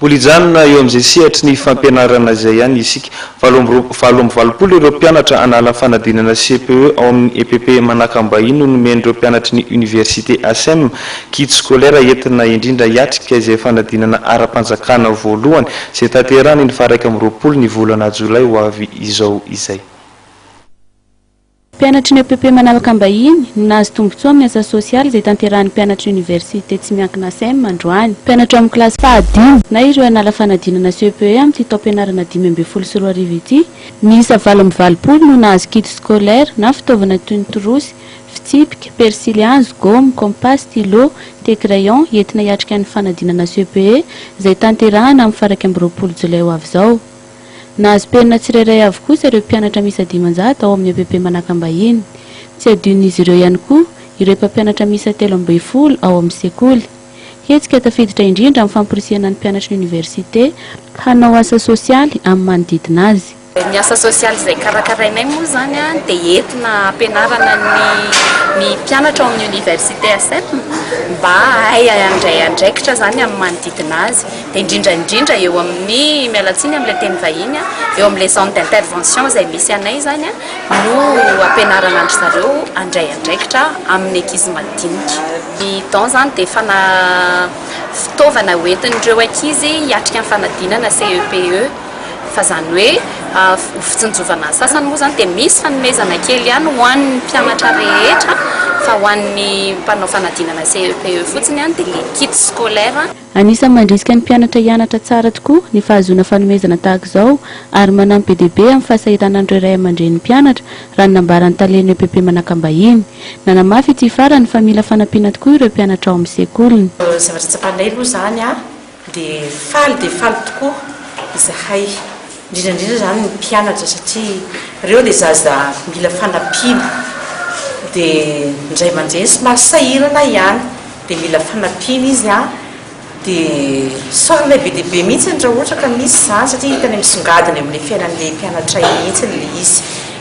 Olijanona eo amin'izay sehatry ny fampianarana izay ihany isika 720 ireo mpianatra anala fanadinana CPE ao amin'ny EPP Manakambahiny no nomen'ireo mpianatry ny université ASM kit scolaire entina indrindra hiatrika izay fanadinana ara-panjakana voalohany izay tanterahany ny 1 ny volana Jolay ho avy izao izay. Mpianatry ny EPP Manakambahiny nahazo tombotsoa amin'ny asa sosialy izay tanterahany mpianatry université tsy miankina ASM androany. Mpianatra amin'ny kilasy fahadimy na ireo anala fanadinana CPE amin'ny taom-pianarana 2024 ity, miisa 720 no nahazo kit scolaire na fitaovana toy ny torosy, fitsipika, persilianzo, gomme, kompas, stylo, te crayon entina hiatrika ny fanadinana CPE izay tanterahana amin'ny 1 Jolay ho avy izao. Nahazo penina tsirairay avy kosa ireo mpianatra miisa 500 ao amin'ny EPP Manakambahiny. Tsy adion'izy ireo ihany koa ireo mpampianatra miisa 13 ao amin'ny sekoly. Hetsika tafiditra indrindra amin'ny famporisihana ny mpianatra université hanao asa sosialy amin'ny manodidina azy. Ny asa sosialy izay karakarainay moa zany dia entina ampianarana ny mpianatra ao amin'ny université ASM mba hay andray andraikitra zany amin'ny manodidina azy, dia indrindra eo amin'ny mialatsiny amin'ilay teny vahiny eo amin'ilay centre d'intervention izay misy anay zany no ampianarana andry zareo andray andraikitra amin'ny ankizy madinika. Ny don zany dia fitaovana hoentin'ireo ankizy hiatrika amin'ny fanadinana CEPE fa zany hoe fitsinjovana sasany moa zany dia misy fanomezana kely ihany ho an'ny mpianatra rehetra fa ho an'ny mpanao fanadinana CEPE fotsiny dia le kit scolaire. Anisany mandrisika ny mpianatra hianatra tsara tokoa ny fahazoana fanomezana tahaka izao ary manampy be dia be amin'ny fahasahiranan'ireo ray aman-dren'ny mpianatra raha ny nambaran'ny taleno EPP Manakambahiny. Nanamafy ity farany fa mila fanampiana tokoa ireo mpianatra ao amin'ny sekoliny. Zavatra tsapanay aloha zany dia faly tokoa izahay indrindra zany ny mpianatra satria ireo dia zaza mila fanampiana dia indray aman-dreny somary sahirana ihany dia mila fanampiana izy dia saorana be dia be mihitsy raha ohatra ka misy zany satria hitany misongadina amin'ny fiainan'ilay mpianatra mihitsy le izy,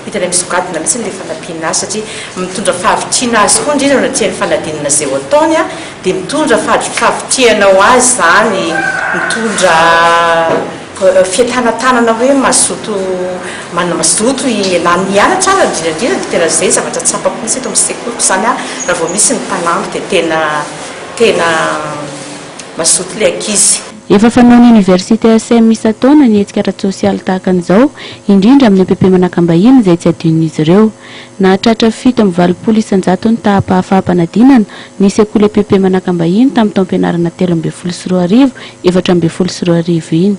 hitany misongadina mihitsy le fanampiana azy satria mitondra fahavitriana azy koa indrindra natrehan'ny fanadinana izay ho ataony dia mitondra fahavitrianao azy zany, mitondra fiatanatanana hoe mazoto ialany hianatra indrindra dia tena izay zavatra tsapako mihitsy eto amin'ny sekoliko zany raha vao misy ny mpanampy dia tena mazoto ilay ankizy. Efa fanaon'ny université ASM isa taona ny hetsika ara-tsosialy tahaka an'izao indrindra amin'ny EPP Manakambahiny izay tsy adion'izy ireo. Nahatratra 720 isan-jato ny tahapahafaham-panadinana ny sekoly EPP Manakambahiny tamin'ny taom-pianarana 13 sy 14 iny.